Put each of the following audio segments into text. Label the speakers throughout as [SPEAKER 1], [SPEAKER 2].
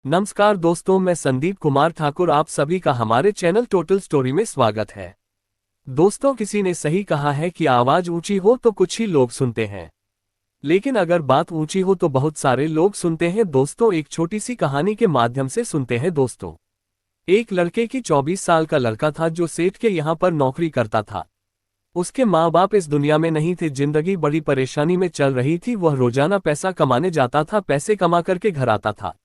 [SPEAKER 1] नमस्कार दोस्तों, मैं संदीप कुमार ठाकुर आप सभी का हमारे चैनल टोटल स्टोरी में स्वागत है। दोस्तों, किसी ने सही कहा है कि आवाज ऊंची हो तो कुछ ही लोग सुनते हैं, लेकिन अगर बात ऊंची हो तो बहुत सारे लोग सुनते हैं। दोस्तों, एक छोटी सी कहानी के माध्यम से सुनते हैं। दोस्तों, एक लड़के की 24 साल का लड़का था जो सेठ के यहाँ पर नौकरी करता था। उसके माँ बाप इस दुनिया में नहीं थे। जिंदगी बड़ी परेशानी में चल रही थी। वह रोजाना पैसा कमाने जाता था, पैसे कमा करके घर आता था,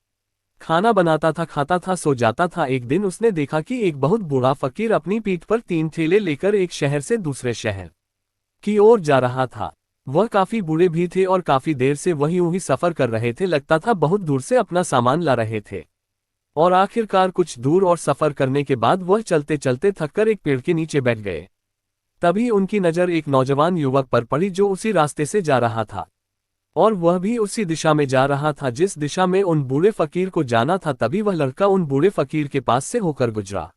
[SPEAKER 1] खाना बनाता था, खाता था, सो जाता था। एक दिन उसने देखा कि एक बहुत बूढ़ा फकीर अपनी पीठ पर 3 ठेले लेकर एक शहर से दूसरे शहर की ओर जा रहा था। वह काफी बूढ़े भी थे और काफी देर से वही यूं ही सफर कर रहे थे। लगता था बहुत दूर से अपना सामान ला रहे थे। और आखिरकार कुछ दूर और सफर करने के बाद वह चलते चलते थककर एक पेड़ के नीचे बैठ गए। तभी उनकी नजर एक नौजवान युवक पर पड़ी जो उसी रास्ते से जा रहा था, और वह भी उसी दिशा में जा रहा था जिस दिशा में उन बूढ़े फकीर को जाना था। तभी वह लड़का उन बूढ़े फकीर के पास से होकर गुजरा।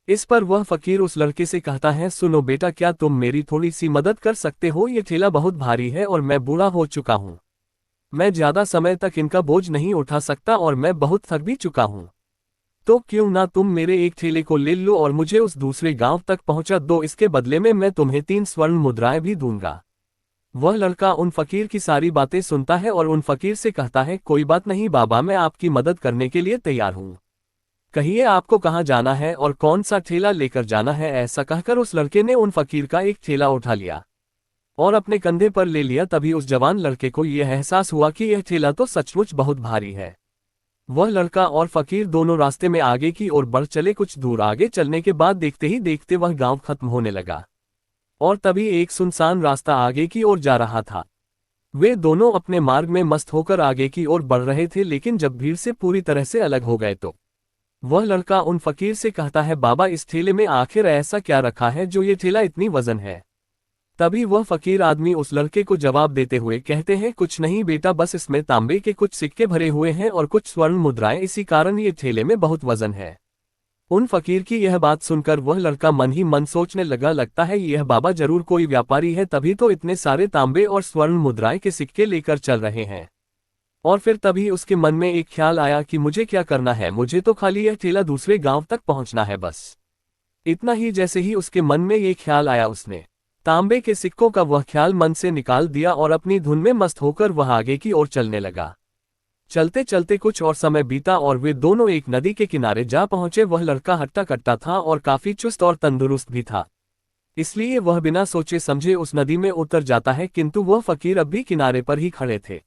[SPEAKER 1] इस पर वह फकीर उस लड़के से कहता है, सुनो बेटा, क्या तुम मेरी थोड़ी सी मदद कर सकते हो? ये ठेला बहुत भारी है और मैं बूढ़ा हो चुका हूँ। मैं ज्यादा समय तक इनका बोझ नहीं उठा सकता और मैं बहुत थक भी चुका हूँ। तो क्यों ना तुम मेरे एक ठेले को ले लो और मुझे उस दूसरे गांव तक पहुंचा दो। इसके बदले में मैं तुम्हें 3 स्वर्ण मुद्राएं भी दूंगा। वह लड़का उन फकीर की सारी बातें सुनता है और उन फकीर से कहता है, कोई बात नहीं बाबा, मैं आपकी मदद करने के लिए तैयार हूँ। कहिए आपको कहाँ जाना है और कौन सा ठेला लेकर जाना है। ऐसा कहकर उस लड़के ने उन फकीर का एक ठेला उठा लिया और अपने कंधे पर ले लिया। तभी उस जवान लड़के को यह एहसास हुआ कि यह ठेला तो सचमुच बहुत भारी है। वह लड़का और फकीर दोनों रास्ते में आगे की ओर बढ़ चले। कुछ दूर आगे चलने के बाद देखते ही देखते वह गांव खत्म होने लगा और तभी एक सुनसान रास्ता आगे की ओर जा रहा था। वे दोनों अपने मार्ग में मस्त होकर आगे की ओर बढ़ रहे थे, लेकिन जब भीड़ से पूरी तरह से अलग हो गए तो वह लड़का उन फकीर से कहता है, बाबा, इस ठेले में आखिर ऐसा क्या रखा है जो ये ठेला इतनी वजन है? तभी वह फकीर आदमी उस लड़के को जवाब देते हुए कहते हैं, कुछ नहीं बेटा, बस इसमें तांबे के कुछ सिक्के भरे हुए हैं और कुछ स्वर्ण मुद्राएं, इसी कारण ये ठेले में बहुत वजन है। उन फकीर की यह बात सुनकर वह लड़का मन ही मन सोचने लगा, लगता है यह बाबा जरूर कोई व्यापारी है, तभी तो इतने सारे तांबे और स्वर्ण मुद्राएं के सिक्के लेकर चल रहे हैं। और फिर तभी उसके मन में एक ख्याल आया कि मुझे क्या करना है, मुझे तो खाली यह ठेला दूसरे गांव तक पहुंचना है, बस इतना ही। जैसे ही उसके मन में ये ख्याल आया, उसने तांबे के सिक्कों का वह ख्याल मन से निकाल दिया और अपनी धुन में मस्त होकर वह आगे की ओर चलने लगा। चलते चलते कुछ और समय बीता और वे दोनों एक नदी के किनारे जा पहुंचे। वह लड़का हट्टा कट्टा था और काफी चुस्त और तंदुरुस्त भी था, इसलिए वह बिना सोचे समझे उस नदी में उतर जाता है। किंतु वह फकीर अब भी किनारे पर ही खड़े थे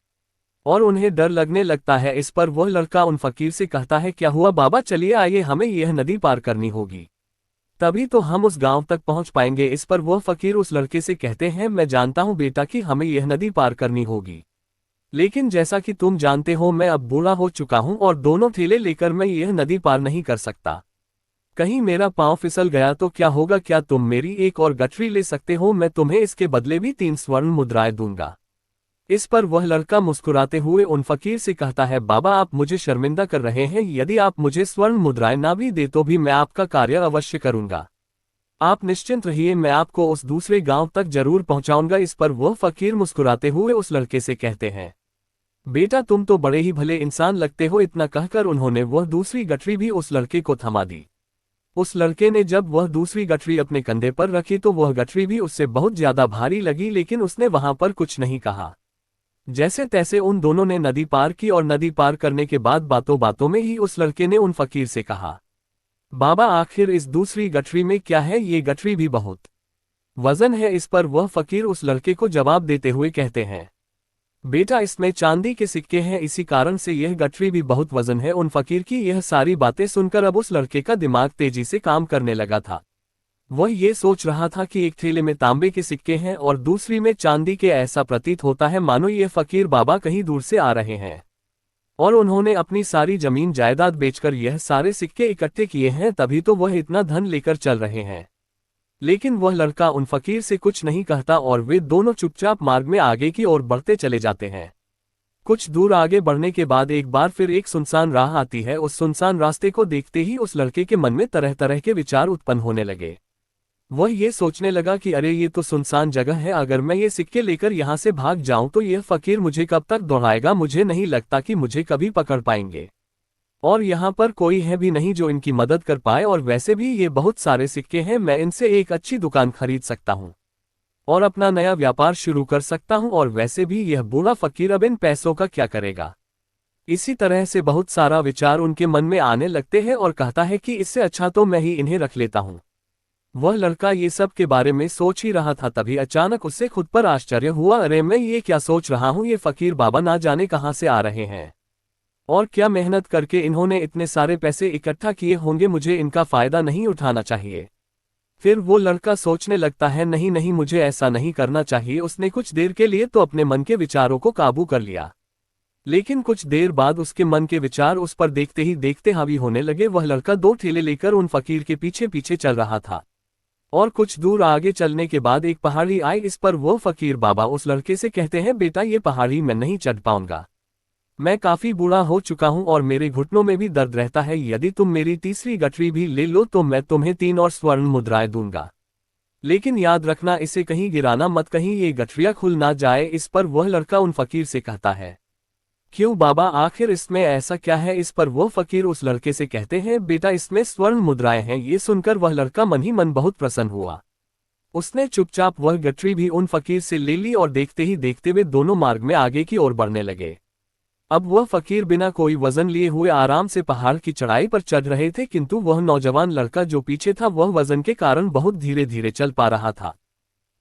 [SPEAKER 1] और उन्हें डर लगने लगता है। इस पर वह लड़का उन फकीर से कहता है, क्या हुआ बाबा, चलिए आइए, हमें यह नदी पार करनी होगी, तभी तो हम उस गांव तक पहुंच पाएंगे। इस पर वह फकीर उस लड़के से कहते हैं, मैं जानता हूं बेटा कि हमें यह नदी पार करनी होगी, लेकिन जैसा कि तुम जानते हो मैं अब बूढ़ा हो चुका हूं और दोनों ठेले लेकर मैं यह नदी पार नहीं कर सकता। कहीं मेरा पांव फिसल गया तो क्या होगा? क्या तुम मेरी एक और गठरी ले सकते हो? मैं तुम्हें इसके बदले भी 3 स्वर्ण मुद्राएं दूंगा। इस पर वह लड़का मुस्कुराते हुए उन फकीर से कहता है, बाबा, आप मुझे शर्मिंदा कर रहे हैं। यदि आप मुझे स्वर्ण मुद्राएं ना भी दे तो भी मैं आपका कार्य अवश्य करूंगा। आप निश्चिंत रहिए, मैं आपको उस दूसरे गांव तक जरूर पहुंचाऊंगा। इस पर वह फकीर मुस्कुराते हुए उस लड़के से कहते हैं, बेटा, तुम तो बड़े ही भले इंसान लगते हो। इतना कहकर उन्होंने वह दूसरी गठरी भी उस लड़के को थमा दी। उस लड़के ने जब वह दूसरी गठरी अपने कंधे पर रखी तो वह गठरी भी उससे बहुत ज्यादा भारी लगी, लेकिन उसने वहां पर कुछ नहीं कहा। जैसे तैसे उन दोनों ने नदी पार की और नदी पार करने के बाद बातों बातों में ही उस लड़के ने उन फकीर से कहा, बाबा, आखिर इस दूसरी गठरी में क्या है? ये गठरी भी बहुत वजन है। इस पर वह फकीर उस लड़के को जवाब देते हुए कहते हैं, बेटा, इसमें चांदी के सिक्के हैं, इसी कारण से यह गठरी भी बहुत वजन है। उन फकीर की यह सारी बातें सुनकर अब उस लड़के का दिमाग तेजी से काम करने लगा था। वह ये सोच रहा था कि एक ठेले में तांबे के सिक्के हैं और दूसरी में चांदी के। ऐसा प्रतीत होता है मानो ये फकीर बाबा कहीं दूर से आ रहे हैं और उन्होंने अपनी सारी जमीन जायदाद बेचकर यह सारे सिक्के इकट्ठे किए हैं, तभी तो वह इतना धन लेकर चल रहे हैं। लेकिन वह लड़का उन फकीर से कुछ नहीं कहता और वे दोनों चुपचाप मार्ग में आगे की ओर बढ़ते चले जाते हैं। कुछ दूर आगे बढ़ने के बाद एक बार फिर एक सुनसान राह आती है। उस सुनसान रास्ते को देखते ही उस लड़के के मन में तरह तरह के विचार उत्पन्न होने लगे। वह ये सोचने लगा कि अरे, ये तो सुनसान जगह है, अगर मैं ये सिक्के लेकर यहाँ से भाग जाऊं तो यह फकीर मुझे कब तक दौड़ाएगा? मुझे नहीं लगता कि मुझे कभी पकड़ पाएंगे। और यहाँ पर कोई है भी नहीं जो इनकी मदद कर पाए, और वैसे भी ये बहुत सारे सिक्के हैं, मैं इनसे एक अच्छी दुकान खरीद सकता हूँ और अपना नया व्यापार शुरू कर सकता हूँ। और वैसे भी यह बूढ़ा फकीर अब इन पैसों का क्या करेगा। इसी तरह से बहुत सारा विचार उनके मन में आने लगते हैं और कहता है कि इससे अच्छा तो मैं ही इन्हें रख लेता हूँ। वह लड़का ये सब के बारे में सोच ही रहा था, तभी अचानक उससे खुद पर आश्चर्य हुआ। अरे मैं ये क्या सोच रहा हूँ, ये फकीर बाबा ना जाने कहाँ से आ रहे हैं और क्या मेहनत करके इन्होंने इतने सारे पैसे इकट्ठा किए होंगे, मुझे इनका फायदा नहीं उठाना चाहिए। फिर वो लड़का सोचने लगता है, नहीं नहीं, मुझे ऐसा नहीं करना चाहिए। उसने कुछ देर के लिए तो अपने मन के विचारों को काबू कर लिया, लेकिन कुछ देर बाद उसके मन के विचार उस पर देखते ही देखते हावी होने लगे। वह लड़का 2 ठेले लेकर उन फकीर के पीछे पीछे चल रहा था और कुछ दूर आगे चलने के बाद एक पहाड़ी आई। इस पर वो फकीर बाबा उस लड़के से कहते हैं, बेटा ये पहाड़ी मैं नहीं चढ़ पाऊंगा, मैं काफी बूढ़ा हो चुका हूं और मेरे घुटनों में भी दर्द रहता है। यदि तुम मेरी तीसरी गठरी भी ले लो तो मैं तुम्हें 3 और स्वर्ण मुद्राएं दूंगा, लेकिन याद रखना इसे कहीं गिराना मत, कहीं ये गठरियां खुल ना जाए। इस पर वह लड़का उन फकीर से कहता है, क्यों बाबा, आखिर इसमें ऐसा क्या है। इस पर वो फकीर उस लड़के से कहते हैं, बेटा इसमें स्वर्ण मुद्राएं हैं। ये सुनकर वह लड़का मन ही मन बहुत प्रसन्न हुआ। उसने चुपचाप वह गठरी भी उन फकीर से ले ली और देखते ही देखते वे दोनों मार्ग में आगे की ओर बढ़ने लगे। अब वह फकीर बिना कोई वजन लिए हुए आराम से पहाड़ की चढ़ाई पर चढ़ रहे थे, किंतु वह नौजवान लड़का जो पीछे था वह वजन के कारण बहुत धीरे धीरे चल पा रहा था।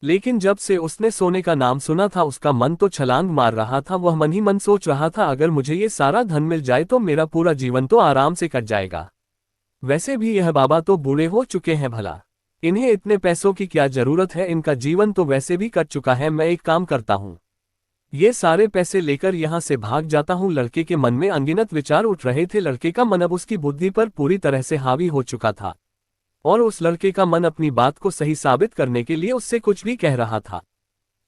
[SPEAKER 1] लेकिन जब से उसने सोने का नाम सुना था उसका मन तो छलांग मार रहा था। वह मन ही मन सोच रहा था, अगर मुझे ये सारा धन मिल जाए तो मेरा पूरा जीवन तो आराम से कट जाएगा। वैसे भी यह बाबा तो बूढ़े हो चुके हैं, भला इन्हें इतने पैसों की क्या जरूरत है, इनका जीवन तो वैसे भी कट चुका है। मैं एक काम करता हूँ, ये सारे पैसे लेकर यहाँ से भाग जाता हूँ। लड़के के मन में अनगिनत विचार उठ रहे थे। लड़के का मन अब उसकी बुद्धि पर पूरी तरह से हावी हो चुका था और उस लड़के का मन अपनी बात को सही साबित करने के लिए उससे कुछ भी कह रहा था।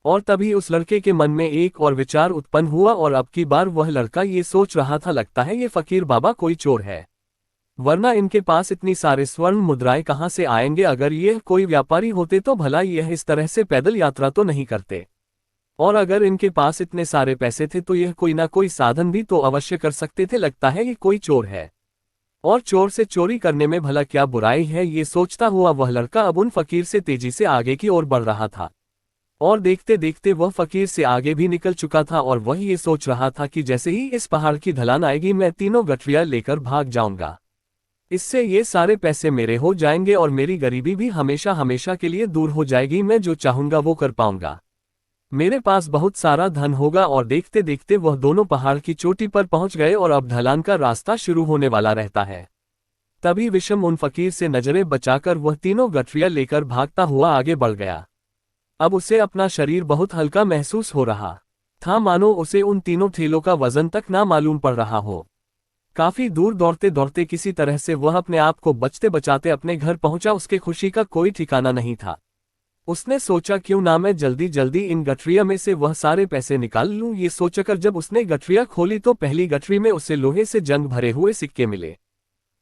[SPEAKER 1] और तभी उस लड़के के मन में एक और विचार उत्पन्न हुआ और अब की बार वह लड़का ये सोच रहा था, लगता है ये फकीर बाबा कोई चोर है, वरना इनके पास इतनी सारे स्वर्ण मुद्राएं कहाँ से आएंगे। अगर यह कोई व्यापारी होते तो भला यह इस तरह से पैदल यात्रा तो नहीं करते, और अगर इनके पास इतने सारे पैसे थे तो यह कोई ना कोई साधन भी तो अवश्य कर सकते थे। लगता है ये कोई चोर है, और चोर से चोरी करने में भला क्या बुराई है। ये सोचता हुआ वह लड़का अब उन फकीर से तेजी से आगे की ओर बढ़ रहा था और देखते देखते वह फकीर से आगे भी निकल चुका था। और वह ये सोच रहा था कि जैसे ही इस पहाड़ की ढलान आएगी मैं तीनों गठरियां लेकर भाग जाऊंगा, इससे ये सारे पैसे मेरे हो जाएंगे और मेरी गरीबी भी हमेशा हमेशा के लिए दूर हो जाएगी। मैं जो चाहूंगा वो कर पाऊंगा, मेरे पास बहुत सारा धन होगा। और देखते देखते वह दोनों पहाड़ की चोटी पर पहुंच गए और अब ढलान का रास्ता शुरू होने वाला रहता है। तभी विषम उन फकीर से नजरें बचाकर वह तीनों गठरियां लेकर भागता हुआ आगे बढ़ गया। अब उसे अपना शरीर बहुत हल्का महसूस हो रहा था, मानो उसे उन तीनों ठेलों का वजन तक ना मालूम पड़ रहा हो। काफी दूर दौड़ते दौड़ते किसी तरह से वह अपने आप को बचते बचाते अपने घर पहुंचा। उसके खुशी का कोई ठिकाना नहीं था। उसने सोचा, क्यों ना मैं जल्दी जल्दी इन गठरिया में से वह सारे पैसे निकाल लूं। ये सोचकर जब उसने गठरिया खोली तो पहली गठरी में उसे लोहे से जंग भरे हुए सिक्के मिले।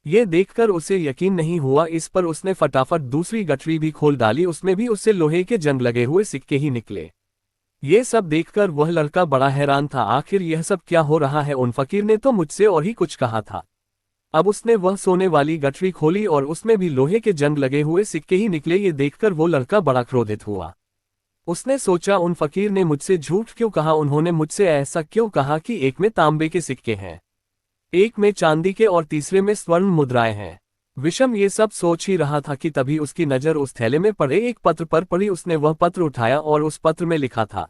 [SPEAKER 1] ये देखकर उसे यकीन नहीं हुआ। इस पर उसने फटाफट दूसरी गठरी भी खोल डाली, उसमें भी उससे लोहे के जंग लगे हुए सिक्के ही निकले। ये सब देखकर वह लड़का बड़ा हैरान था, आखिर यह सब क्या हो रहा है। उन फकीर ने तो मुझसे और ही कुछ कहा था। अब उसने वह सोने वाली गठरी खोली और उसमें भी लोहे के जंग लगे हुए सिक्के ही निकले। ये देखकर वो लड़का बड़ा क्रोधित हुआ। उसने सोचा, उन फकीर ने मुझसे झूठ क्यों कहा, उन्होंने मुझसे ऐसा क्यों कहा कि एक में तांबे के सिक्के हैं, एक में चांदी के और तीसरे में स्वर्ण मुद्राएं हैं। विषम ये सब सोच ही रहा था कि तभी उसकी नजर उस थैले में पड़े एक पत्र पर पड़ी। उसने वह पत्र उठाया और उस पत्र में लिखा था,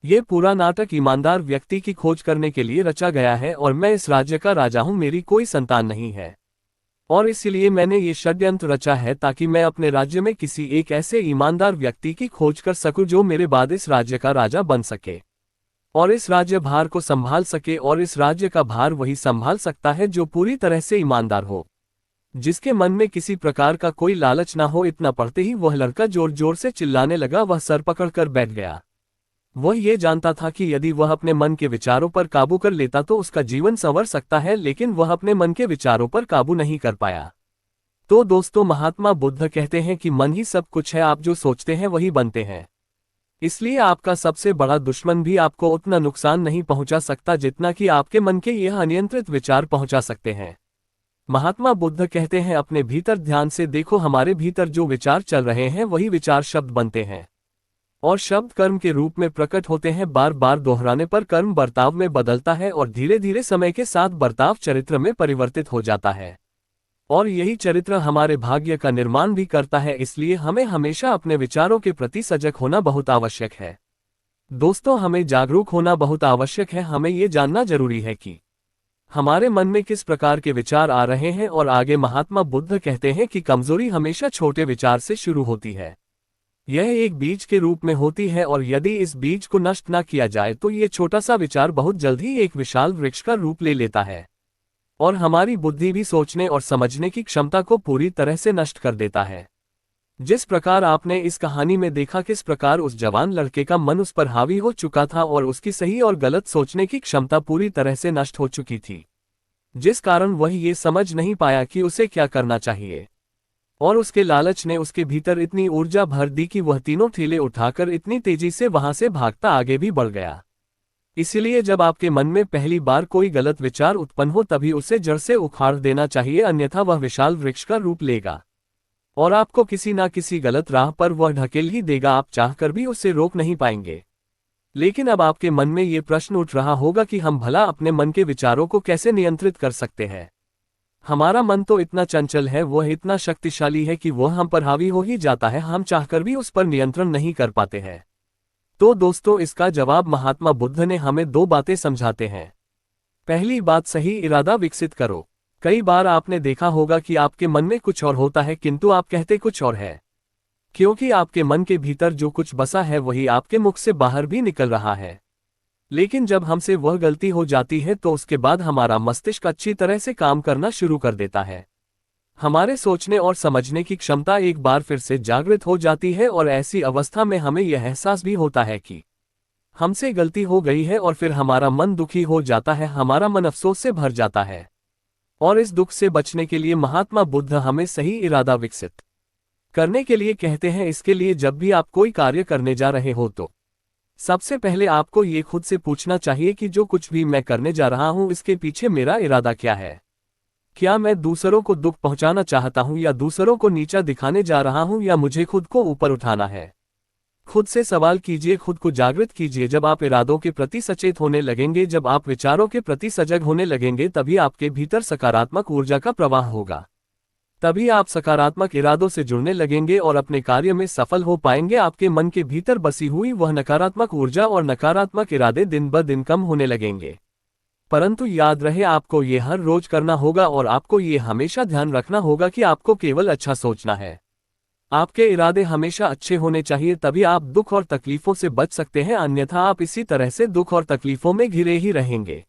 [SPEAKER 1] ये पूरा नाटक ईमानदार व्यक्ति की खोज करने के लिए रचा गया है और मैं इस राज्य का राजा हूं। मेरी कोई संतान नहीं है और इसलिए मैंने ये षड्यंत्र रचा है ताकि मैं अपने राज्य में किसी एक ऐसे ईमानदार व्यक्ति की खोज कर सकूं जो मेरे बाद इस राज्य का राजा बन सके और इस राज्य भार को संभाल सके। और इस राज्य का भार वही संभाल सकता है जो पूरी तरह से ईमानदार हो, जिसके मन में किसी प्रकार का कोई लालच ना हो। इतना पढ़ते ही वह लड़का जोर जोर से चिल्लाने लगा। वह सर पकड़कर बैठ गया। वह ये जानता था कि यदि वह अपने मन के विचारों पर काबू कर लेता तो उसका जीवन संवर सकता है, लेकिन वह अपने मन के विचारों पर काबू नहीं कर पाया। तो दोस्तों, महात्मा बुद्ध कहते हैं कि मन ही सब कुछ है, आप जो सोचते हैं वही बनते हैं। इसलिए आपका सबसे बड़ा दुश्मन भी आपको उतना नुकसान नहीं पहुंचा सकता जितना कि आपके मन के यह अनियंत्रित विचार पहुंचा सकते हैं। महात्मा बुद्ध कहते हैं अपने भीतर ध्यान से देखो, हमारे भीतर जो विचार चल रहे हैं वही विचार शब्द बनते हैं और शब्द कर्म के रूप में प्रकट होते हैं। बार बार दोहराने पर कर्म बर्ताव में बदलता है और धीरे धीरे समय के साथ बर्ताव चरित्र में परिवर्तित हो जाता है और यही चरित्र हमारे भाग्य का निर्माण भी करता है। इसलिए हमें हमेशा अपने विचारों के प्रति सजग होना बहुत आवश्यक है। दोस्तों, हमें जागरूक होना बहुत आवश्यक है। हमें ये जानना जरूरी है कि हमारे मन में किस प्रकार के विचार आ रहे हैं। और आगे महात्मा बुद्ध कहते हैं कि कमजोरी हमेशा छोटे विचार से शुरू होती है। यह एक बीज के रूप में होती है और यदि इस बीज को नष्ट न किया जाए तो ये छोटा सा विचार बहुत जल्द ही एक विशाल वृक्ष का रूप ले लेता है और हमारी बुद्धि भी सोचने और समझने की क्षमता को पूरी तरह से नष्ट कर देता है। जिस प्रकार आपने इस कहानी में देखा किस प्रकार उस जवान लड़के का मन उस पर हावी हो चुका था और उसकी सही और गलत सोचने की क्षमता पूरी तरह से नष्ट हो चुकी थी, जिस कारण वह ये समझ नहीं पाया कि उसे क्या करना चाहिए और उसके लालच ने उसके भीतर इतनी ऊर्जा भर दी कि वह तीनों ठेले उठाकर इतनी तेजी से वहां से भागता आगे भी बढ़ गया। इसलिए जब आपके मन में पहली बार कोई गलत विचार उत्पन्न हो तभी उसे जड़ से उखाड़ देना चाहिए, अन्यथा वह विशाल वृक्ष का रूप लेगा और आपको किसी ना किसी गलत राह पर वह ढकेल ही देगा। आप चाहकर भी उसे रोक नहीं पाएंगे। लेकिन अब आपके मन में ये प्रश्न उठ रहा होगा कि हम भला अपने मन के विचारों को कैसे नियंत्रित कर सकते हैं। हमारा मन तो इतना चंचल है, वह इतना शक्तिशाली है कि वह हम पर हावी हो ही जाता है, हम चाहकर भी उस पर नियंत्रण नहीं कर पाते हैं। तो दोस्तों, इसका जवाब महात्मा बुद्ध ने हमें दो बातें समझाते हैं। पहली बात, सही इरादा विकसित करो। कई बार आपने देखा होगा कि आपके मन में कुछ और होता है किंतु आप कहते कुछ और है, क्योंकि आपके मन के भीतर जो कुछ बसा है वही आपके मुख से बाहर भी निकल रहा है। लेकिन जब हमसे वह गलती हो जाती है तो उसके बाद हमारा मस्तिष्क अच्छी तरह से काम करना शुरू कर देता है। हमारे सोचने और समझने की क्षमता एक बार फिर से जागृत हो जाती है और ऐसी अवस्था में हमें यह एहसास भी होता है कि हमसे गलती हो गई है और फिर हमारा मन दुखी हो जाता है, हमारा मन अफसोस से भर जाता है। और इस दुख से बचने के लिए महात्मा बुद्ध हमें सही इरादा विकसित करने के लिए कहते हैं। इसके लिए जब भी आप कोई कार्य करने जा रहे हो तो सबसे पहले आपको ये खुद से पूछना चाहिए कि जो कुछ भी मैं करने जा रहा हूं इसके पीछे मेरा इरादा क्या है। क्या मैं दूसरों को दुख पहुंचाना चाहता हूं या दूसरों को नीचा दिखाने जा रहा हूं या मुझे खुद को ऊपर उठाना है। खुद से सवाल कीजिए, खुद को जागृत कीजिए। जब आप इरादों के प्रति सचेत होने लगेंगे, जब आप विचारों के प्रति सजग होने लगेंगे, तभी आपके भीतर सकारात्मक ऊर्जा का प्रवाह होगा। तभी आप सकारात्मक इरादों से जुड़ने लगेंगे और अपने कार्य में सफल हो पाएंगे। आपके मन के भीतर बसी हुई वह नकारात्मक ऊर्जा और नकारात्मक इरादे दिन ब दिन कम होने लगेंगे। परंतु याद रहे, आपको ये हर रोज करना होगा और आपको ये हमेशा ध्यान रखना होगा कि आपको केवल अच्छा सोचना है। आपके इरादे हमेशा अच्छे होने चाहिए, तभी आप दुख और तकलीफों से बच सकते हैं, अन्यथा आप इसी तरह से दुख और तकलीफों में घिरे ही रहेंगे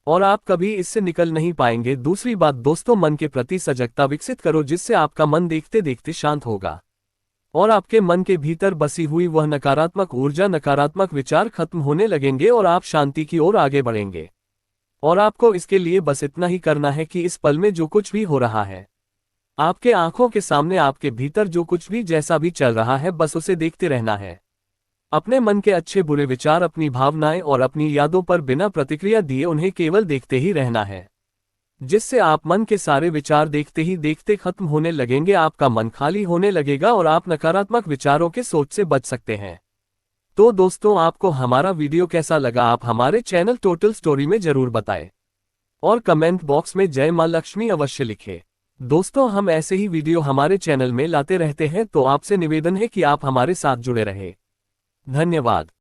[SPEAKER 1] और आप कभी इससे निकल नहीं पाएंगे। दूसरी बात दोस्तों, मन के प्रति सजगता विकसित करो, जिससे आपका मन देखते देखते शांत होगा और आपके मन के भीतर बसी हुई वह नकारात्मक ऊर्जा, नकारात्मक विचार खत्म होने लगेंगे और आप शांति की ओर आगे बढ़ेंगे। और आपको इसके लिए बस इतना ही करना है कि इस पल में जो कुछ भी हो रहा है, आपके आंखों के सामने, आपके भीतर जो कुछ भी जैसा भी चल रहा है, बस उसे देखते रहना है। अपने मन के अच्छे बुरे विचार, अपनी भावनाएं और अपनी यादों पर बिना प्रतिक्रिया दिए उन्हें केवल देखते ही रहना है, जिससे आप मन के सारे विचार देखते ही देखते खत्म होने लगेंगे। आपका मन खाली होने लगेगा और आप नकारात्मक विचारों के सोच से बच सकते हैं। तो दोस्तों, आपको हमारा वीडियो कैसा लगा आप हमारे चैनल टोटल स्टोरी में जरूर बताएं और कमेंट बॉक्स में जय मां लक्ष्मी अवश्य लिखें। दोस्तों, हम ऐसे ही वीडियो हमारे चैनल में लाते रहते हैं, तो आपसे निवेदन है कि आप हमारे साथ जुड़े रहें। धन्यवाद।